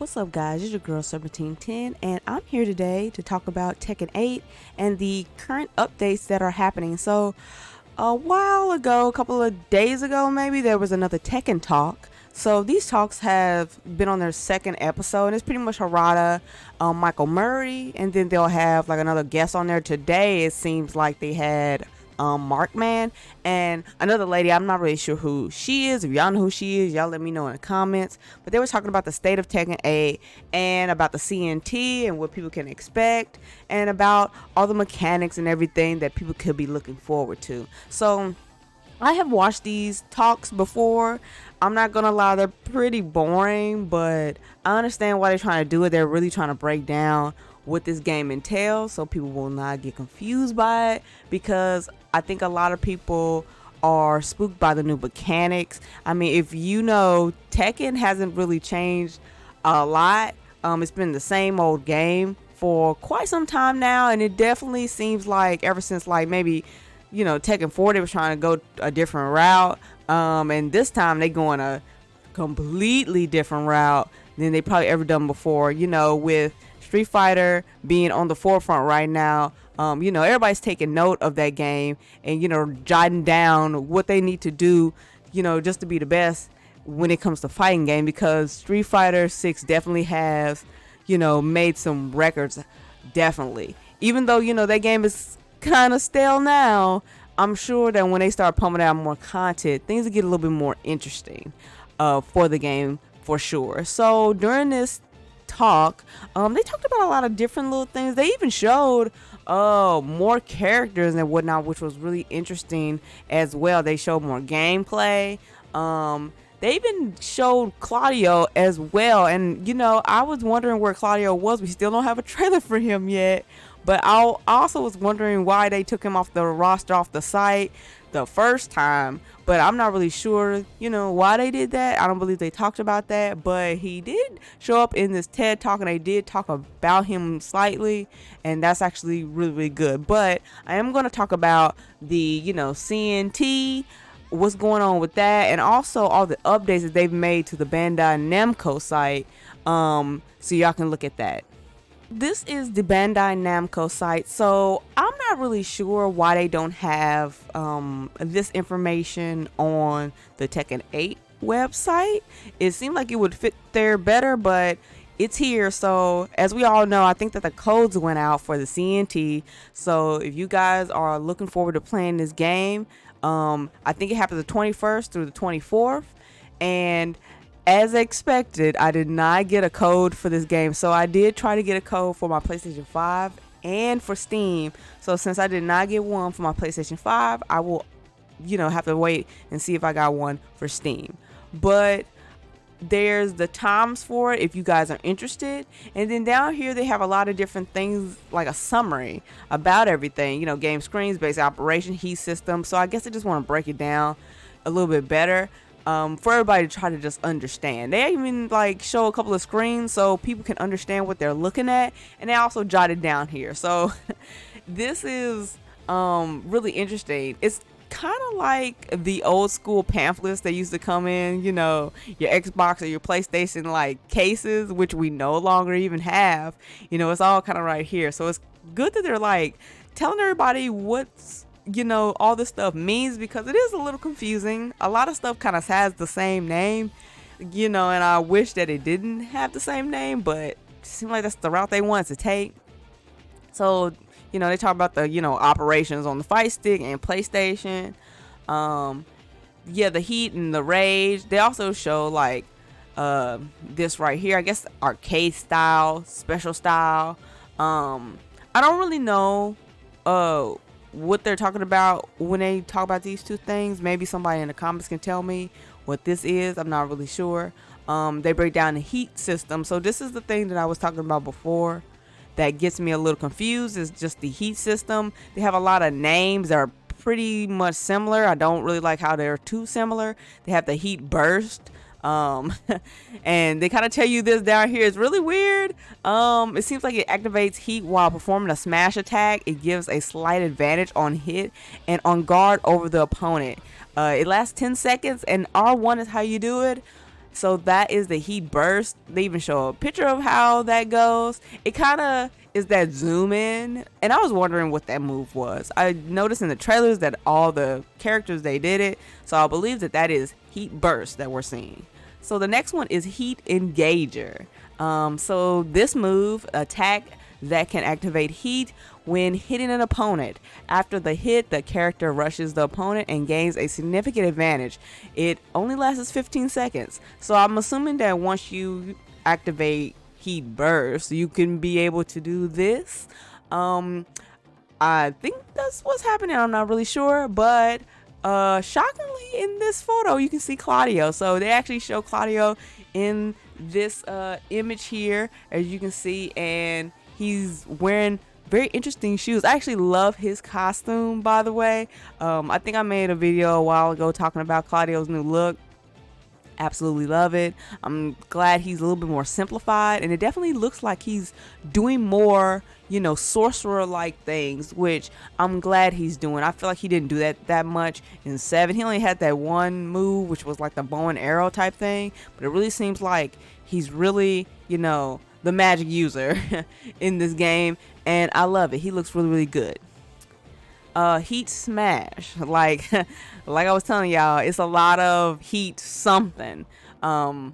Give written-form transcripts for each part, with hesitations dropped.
What's up, guys? It's your girl 1710, and I'm here today to talk about Tekken 8 and the current updates that are happening. So, a while ago, a couple of days ago, maybe, there was another Tekken talk. So these talks have been on their second episode, and it's pretty much Harada, Michael Murray, and then they'll have like another guest on there. Today, it seems like they had Markman and another lady. I'm not really sure who she is. If y'all know who she is, y'all let me know in the comments. But they were talking about the state of Tekken 8 and about the CNT and what people can expect and about all the mechanics and everything that people could be looking forward to. So I have watched these talks before. I'm not gonna lie, they're pretty boring, but I understand why they're trying to do it. They're really trying to break down what this game entails so people will not get confused by it, because I think a lot of people are spooked by the new mechanics. I mean, if you know, Tekken hasn't really changed a lot. It's been the same old game for quite some time now, and it definitely seems like ever since like maybe Tekken 4, they were trying to go a different route, and this time they going a completely different route than they probably ever done before, with Street Fighter being on the forefront right now. Everybody's taking note of that game and jotting down what they need to do, just to be the best when it comes to fighting game, because Street Fighter 6 definitely has made some records, definitely, even though that game is kind of stale now. I'm sure that when they start pumping out more content, things will get a little bit more interesting for the game, for sure. So during this talk, they talked about a lot of different little things. They even showed more characters and whatnot, which was really interesting as well. They showed more gameplay. They even showed Claudio as well, and I was wondering where Claudio was. We still don't have a trailer for him yet, but I also was wondering why they took him off the roster, off the site the first time. But I'm not really sure, why they did that. I don't believe they talked about that, but he did show up in this TED talk, and they did talk about him slightly, and that's actually really, really good. But I am going to talk about the, CNT, what's going on with that, and also all the updates that they've made to the Bandai Namco site, so y'all can look at that. This is the Bandai Namco site, so I'm not really sure why they don't have this information on the Tekken 8 website. It seemed like it would fit there better, but it's here. So as we all know, I think that the codes went out for the CNT. So if you guys are looking forward to playing this game, I think it happened the 21st through the 24th, and as expected, I did not get a code for this game. So I did try to get a code for my PlayStation 5 and for Steam. So since I did not get one for my PlayStation 5, I will, have to wait and see if I got one for Steam. But there's the times for it if you guys are interested. And then down here, they have a lot of different things, like a summary about everything, game screens, basic operation, heat system. So I guess I just want to break it down a little bit better. For everybody to try to just understand. They even show a couple of screens so people can understand what they're looking at, and they also jotted down here. So this is really interesting. It's kind of like the old school pamphlets that used to come in, your Xbox or your PlayStation cases, which we no longer even have. It's all kind of right here. So it's good that they're telling everybody what's all this stuff means, because it is a little confusing. A lot of stuff kind of has the same name, and I wish that it didn't have the same name, but it seems like that's the route they want to take. So, they talk about the, operations on the fight stick and PlayStation. The heat and the rage. They also show this right here, I guess arcade style, special style. I don't really know what they're talking about when they talk about these two things. Maybe somebody in the comments can tell me what this is. I'm not really sure. They break down the heat system. So this is the thing that I was talking about before that gets me a little confused, is just the heat system. They have a lot of names that are pretty much similar. I don't really like how they're too similar. They have the heat burst. And they kind of tell you this down here. It's really weird. It seems like it activates heat while performing a smash attack. It gives a slight advantage on hit and on guard over the opponent. It lasts 10 seconds, and R1 is how you do it. So that is the heat burst. They even show a picture of how that goes. It kind of is that zoom in, and I was wondering what that move was. I noticed in the trailers that all the characters, they did it, so I believe that that is heat burst that we're seeing. So the next one is heat engager. So this move, attack that can activate heat when hitting an opponent. After the hit, the character rushes the opponent and gains a significant advantage. It only lasts 15 seconds. So I'm assuming that once you activate heat burst, you can be able to do this. I think that's what's happening. I'm not really sure, but shockingly in this photo you can see Claudio. So they actually show Claudio in this image here, as you can see, and he's wearing very interesting shoes. I actually love his costume, by the way. I think I made a video a while ago talking about Claudio's new look. Absolutely love it. I'm glad he's a little bit more simplified, and it definitely looks like he's doing more, you know, sorcerer like things, which I'm glad he's doing. I feel like he didn't do that much in 7. He only had that one move, which was like the bow and arrow type thing, but it really seems like he's really, you know, the magic user in this game, and I love it. He looks really, really good. Heat smash, like like I was telling y'all, it's a lot of heat something. I'm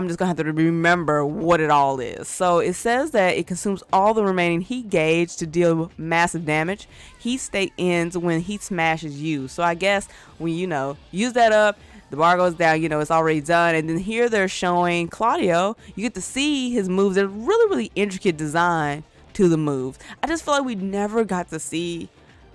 just gonna have to remember what it all is. So it says that it consumes all the remaining heat gauge to deal massive damage. Heat state ends when heat smash is used. So I guess when, you know, use that up, the bar goes down, you know, it's already done. And then here they're showing Claudio. You get to see his moves. There's really, really intricate design to the moves. I just feel like we never got to see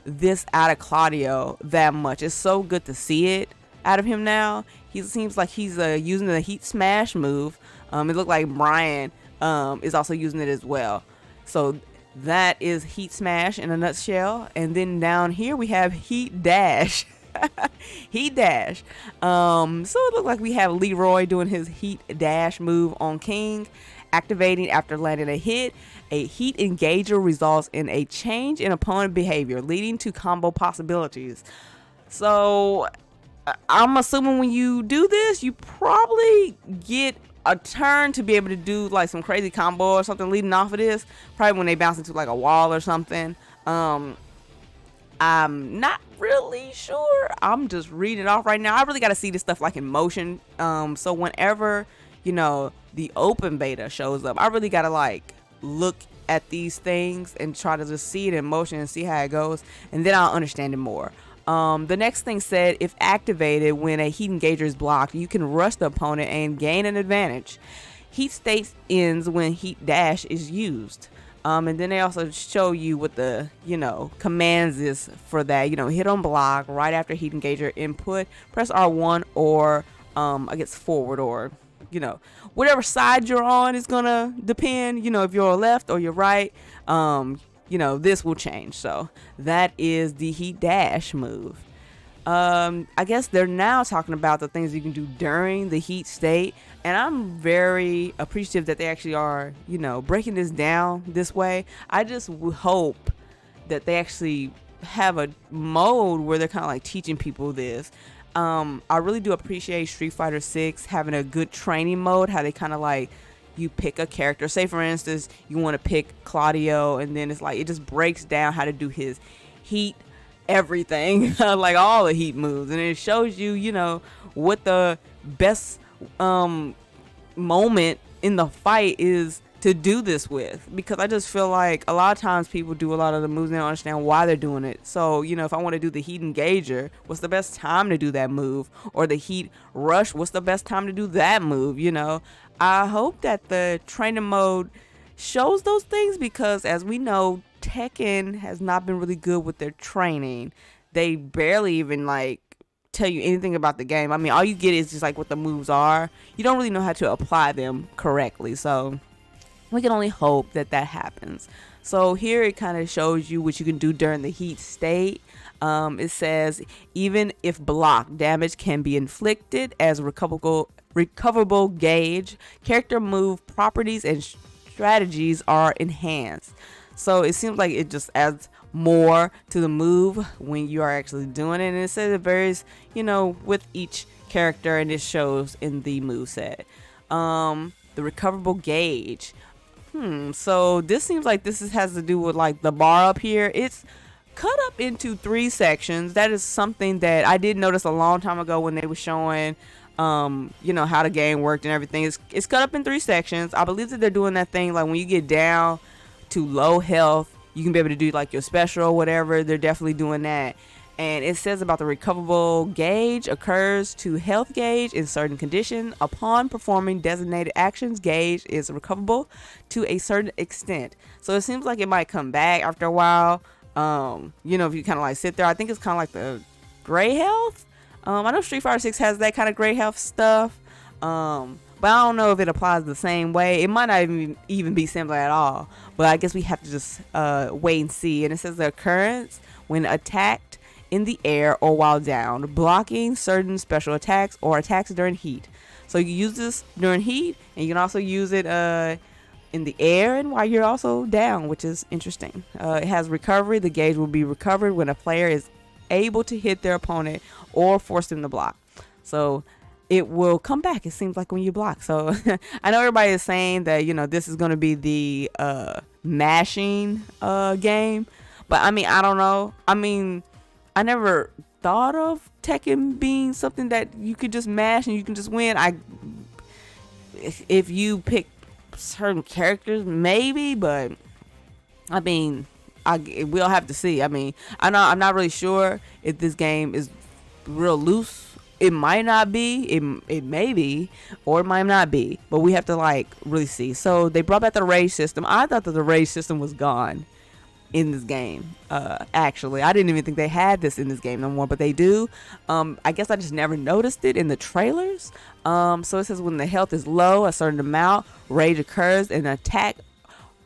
this out of Claudio that much. It's so good to see it out of him now. He seems like he's using the heat smash move. It looked like Brian is also using it as well. So that is heat smash in a nutshell. And then down here we have heat dash. Heat dash. So it looked like we have Leroy doing his heat dash move on King. Activating after landing a hit, a heat engager results in a change in opponent behavior, leading to combo possibilities. So I'm assuming when you do this, you probably get a turn to be able to do like some crazy combo or something leading off of this. Probably when they bounce into like a wall or something. I'm not really sure. I'm just reading it off right now. I really got to see this stuff like in motion. So whenever, you know, the open beta shows up, I really gotta like look at these things and try to just see it in motion and see how it goes, and then I'll understand it more. The next thing said, if activated when a heat engager is blocked, you can rush the opponent and gain an advantage. Heat state ends when heat dash is used. And then they also show you what the, you know, commands is for that. You know, hit on block right after heat engager input, press R1 or I guess forward, or, you know, whatever side you're on is gonna depend. You know, if you're left or you're right, you know, this will change. So that is the heat dash move. I guess they're now talking about the things you can do during the heat state, and I'm very appreciative that they actually are, you know, breaking this down this way. I just hope that they actually have a mode where they're kind of like teaching people this. I really do appreciate Street Fighter 6 having a good training mode, how they kind of like, you pick a character, say for instance you want to pick Claudio, and then it's like it just breaks down how to do his heat everything, like all the heat moves, and it shows you, you know, what the best moment in the fight is to do this with, because I just feel like a lot of times people do a lot of the moves and they don't understand why they're doing it. So, you know, if I want to do the heat engager, what's the best time to do that move? Or the heat rush, what's the best time to do that move? You know, I hope that the training mode shows those things, because as we know, Tekken has not been really good with their training. They barely even like tell you anything about the game. I mean, all you get is just like what the moves are. You don't really know how to apply them correctly. So we can only hope that that happens. So here it kind of shows you what you can do during the heat state. It says, even if blocked, damage can be inflicted as recoverable gauge. Character move properties and strategies are enhanced. So it seems like it just adds more to the move when you are actually doing it. And it says it varies, you know, with each character, and it shows in the moveset. The recoverable gauge. So this seems like has to do with like the bar up here. It's cut up into 3 sections. That is something that I did notice a long time ago when they were showing how the game worked and everything. It's cut up in 3 sections. I believe that they're doing that thing like when you get down to low health, you can be able to do like your special or whatever. They're definitely doing that. And it says about the recoverable gauge occurs to health gauge in certain condition. Upon performing designated actions, gauge is recoverable to a certain extent. So it seems like it might come back after a while. If you kind of like sit there. I think it's kind of like the gray health. I know Street Fighter 6 has that kind of gray health stuff. But I don't know if it applies the same way. It might not even be similar at all. But I guess we have to just wait and see. And it says the occurrence when attacked in the air or while down, blocking certain special attacks or attacks during heat. So you use this during heat, and you can also use it in the air and while you're also down, which is interesting. It has recovery. The gauge will be recovered when a player is able to hit their opponent or force them to block. So it will come back, it seems like, when you block. So I know everybody is saying that this is going to be the mashing game, but I mean, I don't know. I mean, I never thought of Tekken being something that you could just mash and you can just win. If you pick certain characters, maybe, but I mean, we'll have to see. I mean, I'm not really sure if this game is real loose. It might not be. It may be, or it might not be. But we have to like really see. So they brought back the rage system. I thought that the rage system was gone in this game. Actually, I didn't even think they had this in this game no more, but they do. I guess I just never noticed it in the trailers. So it says when the health is low, a certain amount, rage occurs, and attack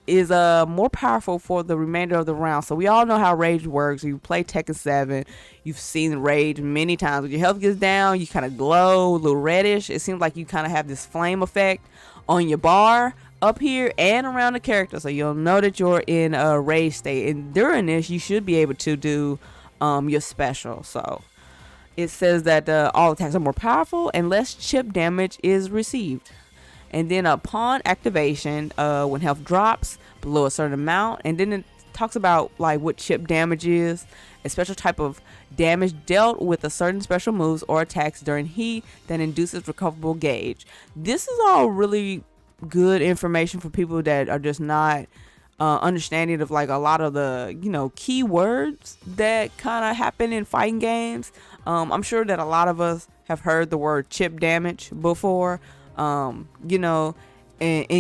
is more powerful for the remainder of the round. So we all know how rage works. You play Tekken 7, you've seen rage many times. When your health gets down, you kind of glow, a little reddish. It seems like you kind of have this flame effect on your bar up here and around the character, so you'll know that you're in a rage state. And during this, you should be able to do your special. So it says that all attacks are more powerful and less chip damage is received. And then upon activation, when health drops below a certain amount, and then it talks about like what chip damage is, a special type of damage dealt with a certain special moves or attacks during heat that induces recoverable gauge. This is all really good information for people that are just not understanding of like a lot of the key words that kind of happen in fighting games. I'm sure that a lot of us have heard the word chip damage before. In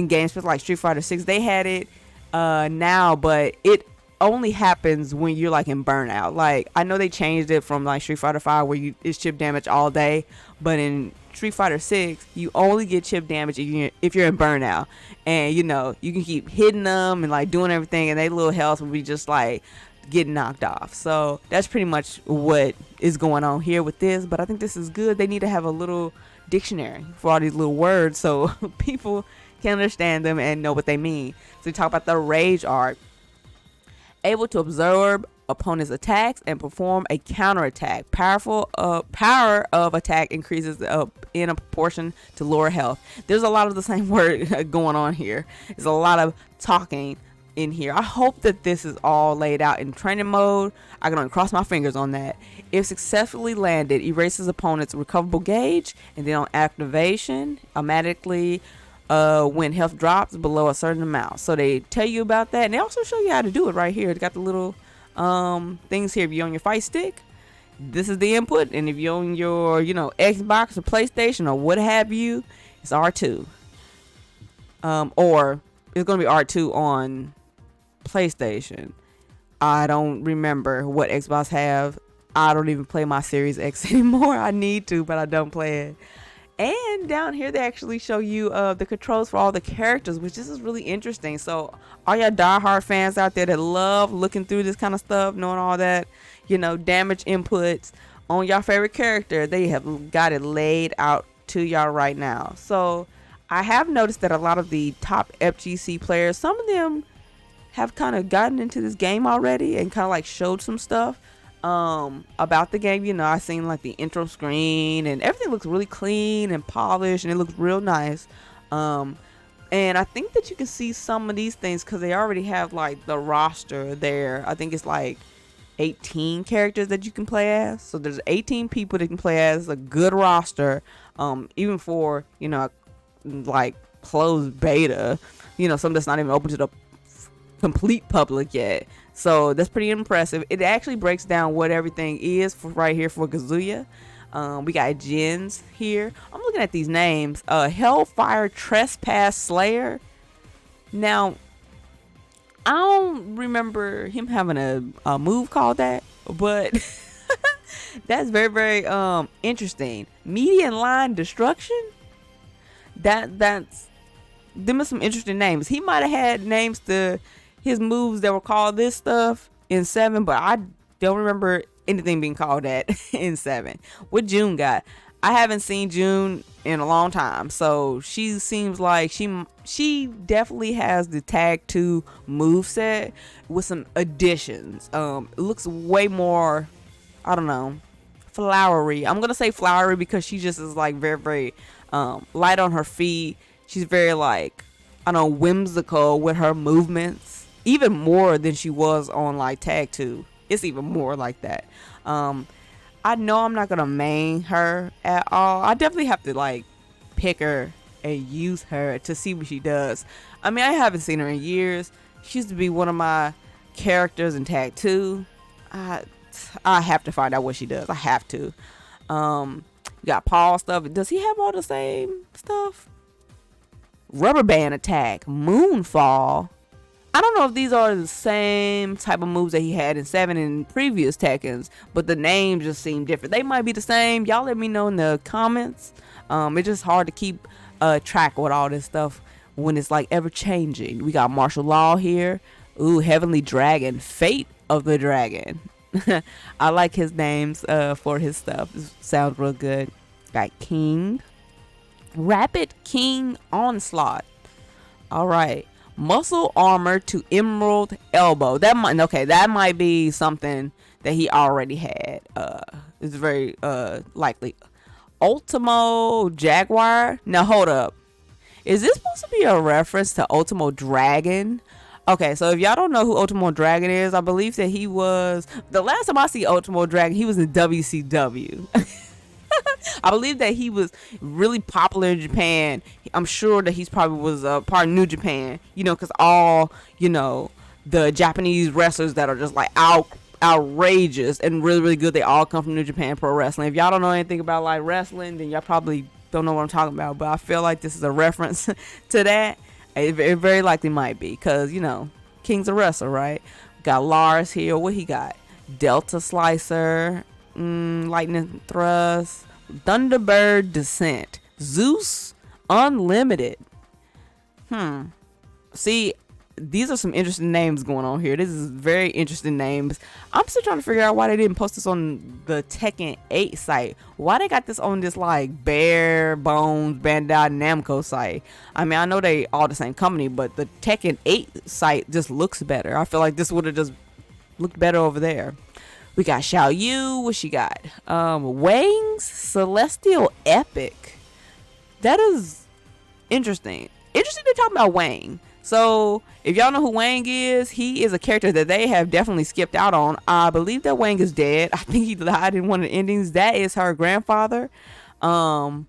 games like Street Fighter 6, they had it now, but it only happens when you're like in burnout. Like I know they changed it from like Street Fighter 5 where it's chip damage all day, but in Street Fighter 6 you only get chip damage if you're in burnout, and you can keep hitting them and like doing everything, and they little health will be just like getting knocked off. So that's pretty much what is going on here with this. But I think this is good. They need to have a little dictionary for all these little words so people can understand them and know what they mean. So we talk about the rage art. Able to absorb opponent's attacks and perform a counterattack. Power of attack increases in a proportion to lower health. There's a lot of the same word going on here. There's a lot of talking in here. I hope that this is all laid out in training mode. I can only cross my fingers on that. If successfully landed, erases opponent's recoverable gauge, and then on activation, automatically when health drops below a certain amount. So they tell you about that, and they also show you how to do it right here. They got the little things here. If you're on your fight stick, this is the input, and if you're on your Xbox or PlayStation or what have you, it's R2. Or it's going to be R2 on PlayStation. I don't remember what Xbox have. I don't even play my Series X anymore. I need to, but I don't play it. And down here they actually show you the controls for all the characters, which this is really interesting. So all y'all diehard fans out there that love looking through this kind of stuff, knowing all that damage inputs on your favorite character, they have got it laid out to y'all right now. So I have noticed that a lot of the top FGC players, some of them have kind of gotten into this game already and kind of like showed some stuff. about the game. You know, I seen like the intro screen and everything looks really clean and polished and it looks real nice. And I think that you can see some of these things because they already have like the roster there. I think it's like 18 characters that you can play as. So there's 18 people that can play as, a good roster. Even for, you know, like closed beta, you know, something that's not even open to the complete public yet. So that's pretty impressive. It actually breaks down what everything is for right here for Kazuya. We got Jins here. I'm looking at these names. Hellfire Trespass Slayer. Now, I don't remember him having a move called that, but that's very, very interesting. Median Line Destruction. That's them are some interesting names. He might have had names to his moves that were called this stuff in 7, but I don't remember anything being called that in 7. What June got? I haven't seen June in a long time, so she seems like she definitely has the tag 2 moveset with some additions. It looks way more, I don't know, flowery. I'm gonna say flowery because she just is like very, very light on her feet. She's very like, I don't know, whimsical with her movements, even more than she was on like tag 2. It's even more like that. I know I'm not gonna main her at all. I definitely have to like pick her and use her to see what she does. I mean, I haven't seen her in years. She used to be one of my characters in tag 2. I have to find out what she does. I have to. You got Paul stuff. Does he have all the same stuff? Rubber band attack, moonfall. I don't know if these are the same type of moves that he had in 7 and previous Tekkens, but the names just seem different. They might be the same. Y'all let me know in the comments. It's just hard to keep track with all this stuff when it's like ever changing. We got martial law here. Ooh, Heavenly Dragon, Fate of the Dragon. I like his names for his stuff. It sounds real good. Got King. Rapid King Onslaught. All right. Muscle armor to Emerald Elbow. That might be something that he already had. It's very likely. Ultimo Jaguar. Now hold up. Is this supposed to be a reference to Ultimo Dragon? Okay, so if y'all don't know who Ultimo Dragon is, I believe that he was, the last time I see Ultimo Dragon, he was in WCW. I believe that he was really popular in Japan. I'm sure that he's probably was part of New Japan, you know, because all, you know, the Japanese wrestlers that are just like outrageous and really, really good, they all come from New Japan Pro Wrestling. If y'all don't know anything about like wrestling, then y'all probably don't know what I'm talking about, but I feel like this is a reference to that. It very likely might be, because, you know, King's a wrestler, right? Got Lars here. What he got? Delta Slicer, Lightning Thrust, Thunderbird Descent, Zeus Unlimited. See, these are some interesting names going on here. This is very interesting names. I'm still trying to figure out why they didn't post this on the Tekken 8 site. Why they got this on this like bare bones Bandai Namco site? I mean, I know they all the same company, but the Tekken 8 site just looks better. I feel like this would have just looked better over there. We got Xiao. What she got? Wang's Celestial Epic. That is interesting. Interesting to talk about Wang. So, if y'all know who Wang is, he is a character that they have definitely skipped out on. I believe that Wang is dead. I think he died in one of the endings. That is her grandfather. And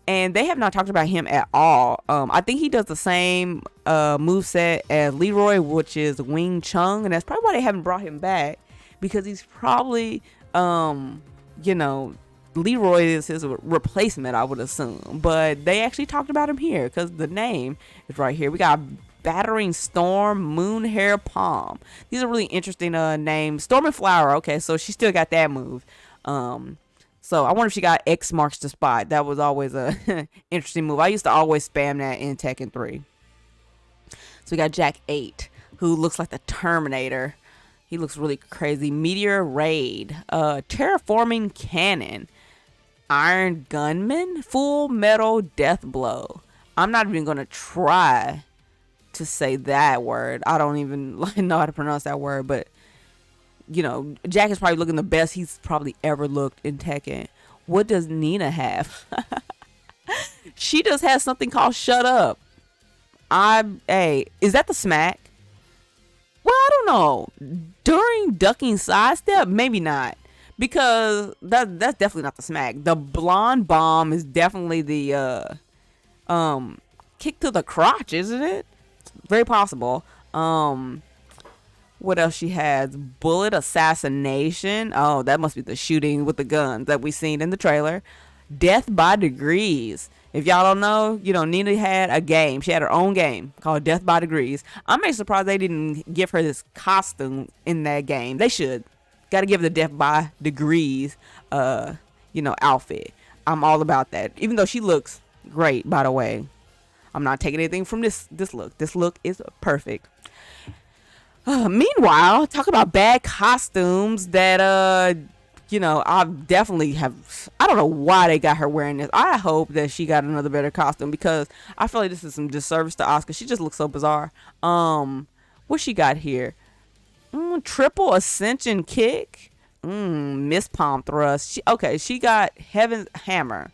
they have not talked about him at all. I think he does the same moveset as Leroy, which is Wing Chun. And that's probably why they haven't brought him back. Because he's probably, you know, Leroy is his replacement, I would assume. But they actually talked about him here because the name is right here. We got Battering Storm, Moonhair Palm. These are really interesting names. Storm and Flower. Okay, so she still got that move. So I wonder if she got X marks the spot. That was always a interesting move. I used to always spam that in Tekken 3. So we got Jack 8, who looks like the Terminator. He looks really crazy. Meteor Raid. Terraforming Cannon. Iron Gunman. Full Metal Death Blow. I'm not even going to try to say that word. I don't even know how to pronounce that word. But Jack is probably looking the best he's probably ever looked in Tekken. What does Nina have? She just has something called Shut Up. Hey, is that the smack? Well, I don't know. During ducking sidestep, maybe not. Because that's definitely not the smack. The blonde bomb is definitely the kick to the crotch, isn't it? Very possible. What else she has? Bullet assassination. Oh, that must be the shooting with the guns that we seen in the trailer. Death by degrees. If y'all don't know, Nina had a game. She had her own game called Death by Degrees. I'm actually surprised they didn't give her this costume in that game. They should. Got to give her the Death by Degrees, outfit. I'm all about that. Even though she looks great, by the way. I'm not taking anything from this look. This look is perfect. Meanwhile, talk about bad costumes that I definitely have. I don't know why they got her wearing this. I hope that she got another better costume because I feel like this is some disservice to Asuka. She just looks so bizarre. What she got here? Triple ascension kick. Miss palm thrust. She got Heaven's Hammer.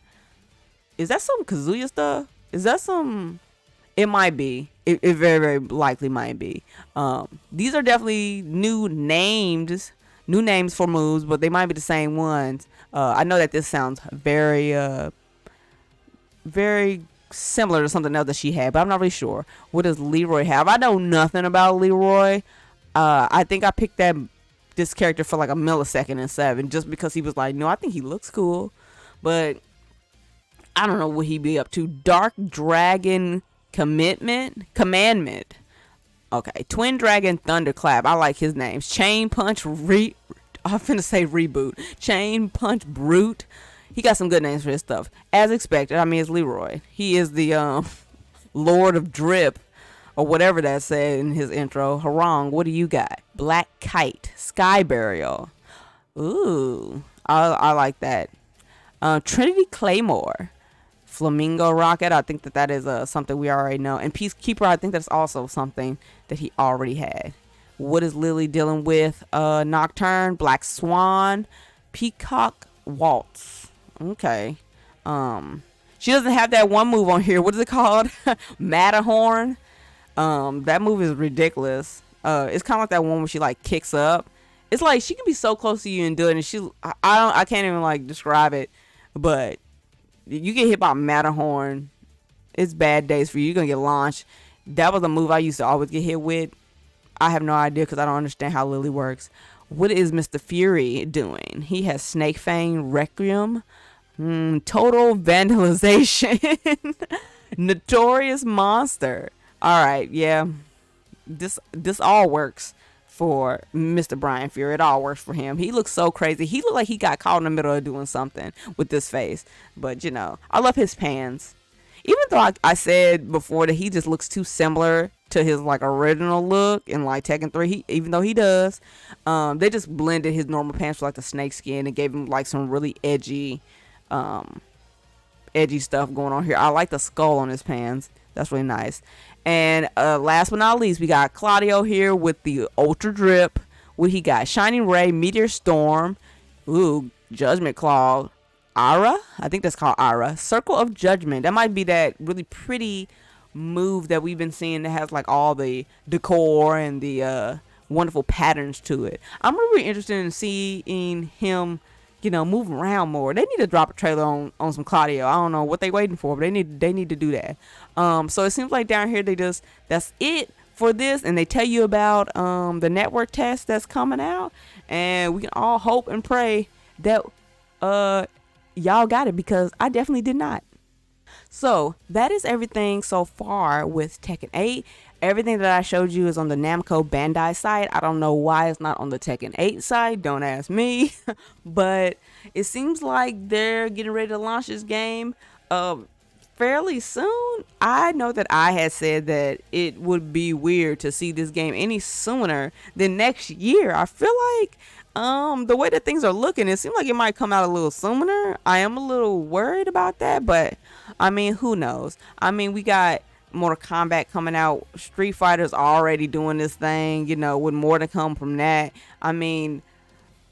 Is that some Kazuya stuff? Is that some? It might be. It very, very likely might be. These are definitely new names for moves, but they might be the same ones. I know that this sounds very, very similar to something else that she had, but I'm not really sure. What does Leroy have? I know nothing about Leroy. I think I picked this character for like a millisecond in 7 just because he was like, no, I think he looks cool, but I don't know what he'd be up to. Dark Dragon Commandment. Okay, Twin Dragon Thunderclap. I like his names. Chain Punch I'm finna say Reboot. Chain Punch Brute. He got some good names for his stuff. As expected, it's Leroy. He is the Lord of Drip, or whatever that said in his intro. Harong, what do you got? Black Kite. Sky Burial. Ooh, I like that. Trinity Claymore. Flamingo Rocket. I think that is something we already know. And Peacekeeper, I think that's also something that he already had. What is Lily dealing with? Nocturne, Black Swan, Peacock Waltz. Okay. She doesn't have that one move on here. What is it called? Matterhorn. That move is ridiculous. It's kind of like that one where she like kicks up. It's like she can be so close to you and do it, and I can't even like describe it, but you get hit by Matterhorn, it's bad days for you. You're gonna get launched. That was a move I used to always get hit with. I have no idea because I don't understand how Lily works. What is Mr. Fury doing? He has Snake Fang, Requiem, Total Vandalization, Notorious Monster. All right, yeah, this all works for Mr. Brian Fury. It all works for him. He looks so crazy. He looked like he got caught in the middle of doing something with this face. But I love his pans. Even though I said before that he just looks too similar to his like original look in like Tekken 3, even though he does, they just blended his normal pants with like the snake skin and gave him like some really edgy stuff going on here. I like the skull on his pants. That's really nice. And last but not least, we got Claudio here with the Ultra Drip. What he got? Shining Ray, Meteor Storm, Judgment Claw, Aura. I think that's called Aura. Circle of Judgment. That might be that really pretty move that we've been seeing that has like all the decor and the wonderful patterns to it. I'm really interested in seeing him move around more. They need to drop a trailer on some Claudio. I don't know what they waiting for, but they need to do that. So it seems like down here that's it for this, and they tell you about the network test that's coming out, and we can all hope and pray that y'all got it, because I definitely did not. So that is everything so far with Tekken 8. Everything that I showed you is on the Namco Bandai site. I don't know why it's not on the Tekken 8 site. Don't ask me. But it seems like they're getting ready to launch this game fairly soon. I know that I had said that it would be weird to see this game any sooner than next year. I feel like the way that things are looking, it seems like it might come out a little sooner. I am a little worried about that, but who knows? We got Mortal Kombat coming out. Street Fighter's already doing this thing, with more to come from that. I mean,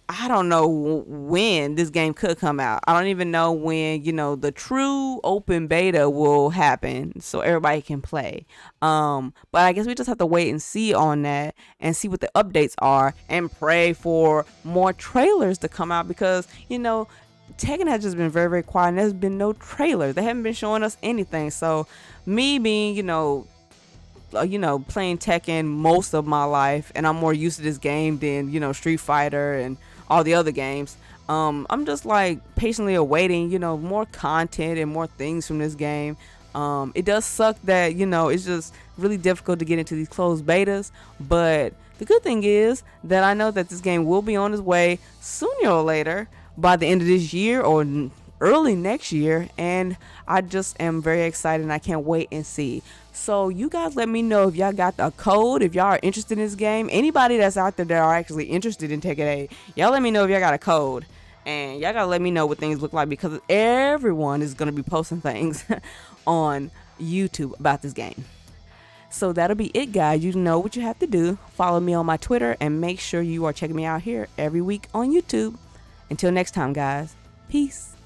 I don't know when this game could come out. I don't even know when, the true open beta will happen so everybody can play. But I guess we just have to wait and see on that and see what the updates are and pray for more trailers to come out because, Tekken has just been very, very quiet and there's been no trailers. They haven't been showing us anything. So me being, playing Tekken most of my life and I'm more used to this game than, Street Fighter and all the other games. I'm just like patiently awaiting, more content and more things from this game. It does suck that, it's just really difficult to get into these closed betas, but the good thing is that I know that this game will be on its way sooner or later by the end of this year or early next year, and I just am very excited and I can't wait and see. So you guys let me know if y'all got the code, if y'all are interested in this game. Anybody that's out there that are actually interested in Tekken 8, y'all let me know if y'all got a code. And y'all gotta let me know what things look like because everyone is gonna be posting things on YouTube about this game. So that'll be it, guys. You know what you have to do. Follow me on my Twitter and make sure you are checking me out here every week on YouTube. Until next time, guys. Peace.